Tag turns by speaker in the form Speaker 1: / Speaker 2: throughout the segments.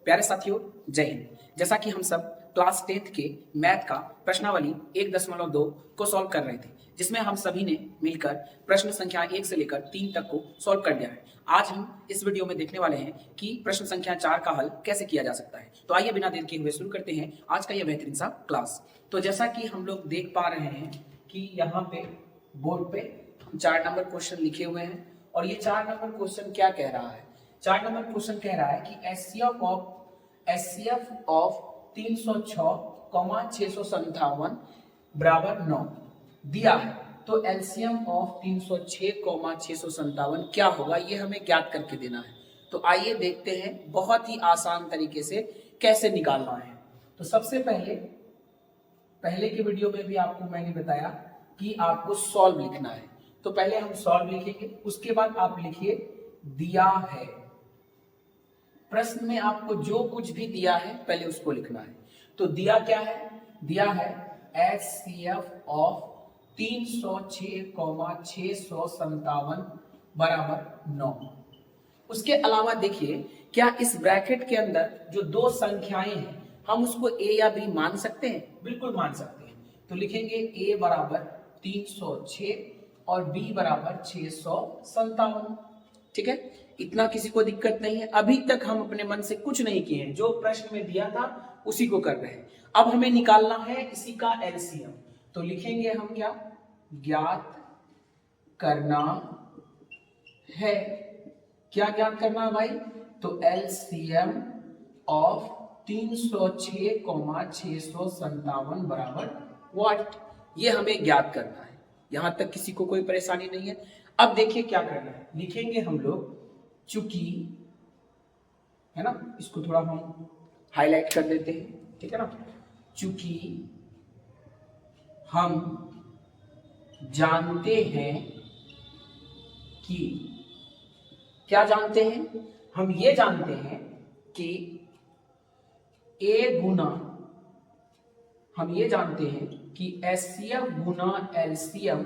Speaker 1: प्यारे साथियों, जय हिंद। जैसा कि हम सब क्लास 10th के मैथ का प्रश्नावली 1.2 को सॉल्व कर रहे थे, जिसमें हम सभी ने मिलकर प्रश्न संख्या 1 से लेकर 3 तक को सॉल्व कर लिया है। आज हम इस वीडियो में देखने वाले हैं कि प्रश्न संख्या 4 का हल कैसे किया जा सकता है। तो आइए बिना देर किए हुए शुरू करते हैं आज का यह बेहतरीन सा क्लास। तो जैसा कि हम लोग देख पा रहे हैं कि यहाँ पे बोर्ड पे 4 नंबर क्वेश्चन लिखे हुए हैं और ये 4 नंबर क्वेश्चन क्या कह रहा है। 4 नंबर क्वेश्चन कह रहा है कि एचसीएफ ऑफ 306,657 बराबर 9 दिया है। तो एलसीएम ऑफ 306,657 क्या होगा, ये हमें ज्ञात करके देना है। तो आइए देखते हैं बहुत ही आसान तरीके से कैसे निकालना है। तो सबसे पहले के वीडियो में भी आपको मैंने बताया कि आपको सॉल्व लिखना है। तो पहले हम सॉल्व लिखेंगे, उसके बाद आप लिखिए दिया है। प्रश्न में आपको जो कुछ भी दिया है पहले उसको लिखना है। तो दिया क्या है, दिया है एचसीएफ ऑफ 306,657 बराबर 9। उसके अलावा देखिए, क्या इस ब्रैकेट के अंदर जो दो संख्याएं हैं हम उसको ए या बी मान सकते हैं? बिल्कुल मान सकते हैं। तो लिखेंगे ए बराबर 306 और बी बराबर 657। ठीक है, इतना किसी को दिक्कत नहीं है। अभी तक हम अपने मन से कुछ नहीं किए हैं, जो प्रश्न में दिया था उसी को कर रहे हैं। अब हमें निकालना है इसी का एलसीएम। तो लिखेंगे हम क्या, ज्ञात करना है। क्या ज्ञात करना है भाई? तो एलसीएम ऑफ 306,657 बराबर व्हाट, ये हमें ज्ञात करना है। यहां तक किसी को कोई परेशानी नहीं है। अब देखिए क्या करना है, लिखेंगे हम लोग चूंकि, है ना, इसको थोड़ा हम हाईलाइट कर देते हैं, ठीक है ना। चूंकि हम जानते हैं कि, क्या जानते हैं? हम ये जानते हैं कि ए गुना, हम ये जानते हैं कि एचसीएफ गुना एलसीएम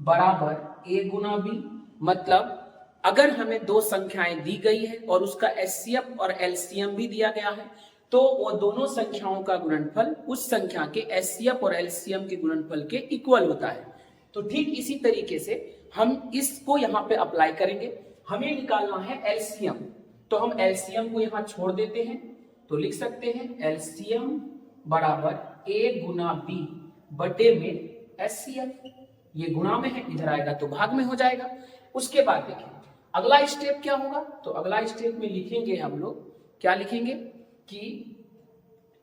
Speaker 1: बराबर ए गुना बी। मतलब अगर हमें दो संख्याएं दी गई है और उसका एचसीएफ और एलसीएम भी दिया गया है, तो वो दोनों संख्याओं का गुणनफल उस संख्या के एचसीएफ और एलसीएम के गुणनफल के इक्वल होता है। तो ठीक इसी तरीके से हम इसको यहाँ पे अप्लाई करेंगे। हमें निकालना है एलसीएम, तो हम एलसीएम को यहाँ छोड़ देते हैं। तो लिख सकते हैं एलसीएम बराबर ए गुना बी बटे में एचसीएफ। ये गुणा में है, इधर आएगा तो भाग में हो जाएगा। उसके बाद देखिए अगला स्टेप क्या होगा। तो अगला स्टेप में लिखेंगे हम लोग, क्या लिखेंगे कि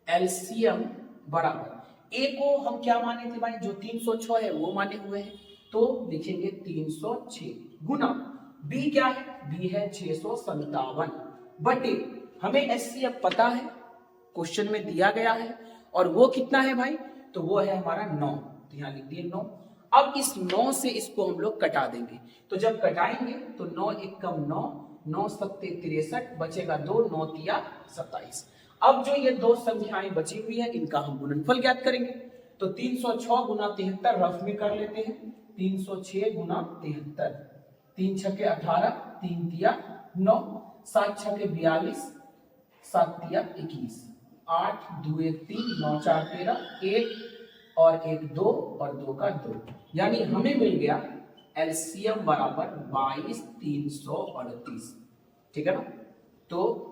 Speaker 1: एलसीएम बराबर ए को हम क्या माने थे भाई, जो 306 है वो माने हुए हैं। तो लिखेंगे 306 गुना बी क्या है, बी है 657 बटे, हमें एचसीएफ पता है, क्वेश्चन में दिया गया है, और वो कितना है भाई, तो वो है हमारा 9। तो यहाँ लिख दिए 9। अब इस 9 से इसको हम लोग कटा देंगे। तो जब कटाएंगे तो 9 एकम 9, 9 सत्ते 63, बचेगा 2, 9 तिया 27। अब जो ये दो संख्याएं बची हुई है इनका हम गुणनफल ज्ञात करेंगे। तो 306 गुना 73 रफ में कर लेते हैं। 306 गुना 73, 3 छके 18, 3 तिया 9, 7 छके 42, 7 तिया 21, 8 2 1 3, 9 4 13, 1 और 1 2 और 2 का 2, यानी हमें मिल गया एलसीएम बराबर 22,338। ठीक है ना। तो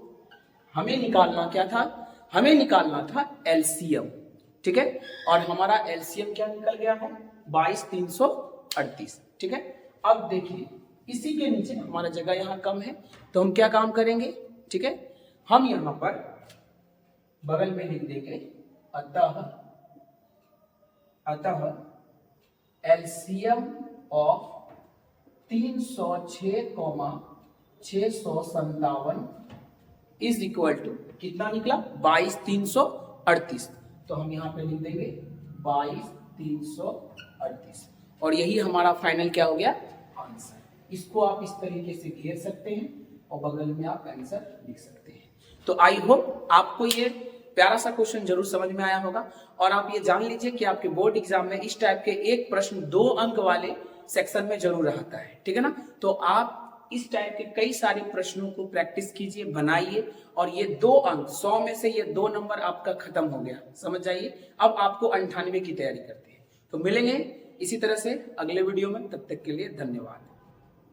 Speaker 1: हमें निकालना क्या था, हमें निकालना था एलसीएम। ठीक है, और हमारा एलसीएम क्या निकल गया है, 22,338। ठीक है। अब देखिए इसी के नीचे हमारा जगह यहाँ कम है, तो हम क्या काम करेंगे, ठीक है, हम यहाँ पर बगल में लिख देंगे अतः LCM of 306,657 is equal to कितना निकला, 22,338। तो हम यहाँ पे लिख देंगे 22,338, और यही हमारा फाइनल क्या हो गया, आंसर। इसको आप इस तरीके से घेर सकते हैं और बगल में आप आंसर लिख सकते हैं। तो आई होप आपको ये प्यारा सा क्वेश्चन जरूर समझ में आया होगा, और आप ये जान लीजिए कि आपके बोर्ड एग्जाम में इस टाइप के एक प्रश्न 2 अंक वाले सेक्शन में जरूर रहता है। ठीक है ना। तो आप इस टाइप के कई सारे प्रश्नों को प्रैक्टिस कीजिए, बनाइए, और ये 2 अंक 100 में से ये 2 नंबर आपका खत्म हो गया, समझ जाइए। अब आपको 98 की तैयारी करते हैं। तो मिलेंगे इसी तरह से अगले वीडियो में, तब तक के लिए धन्यवाद।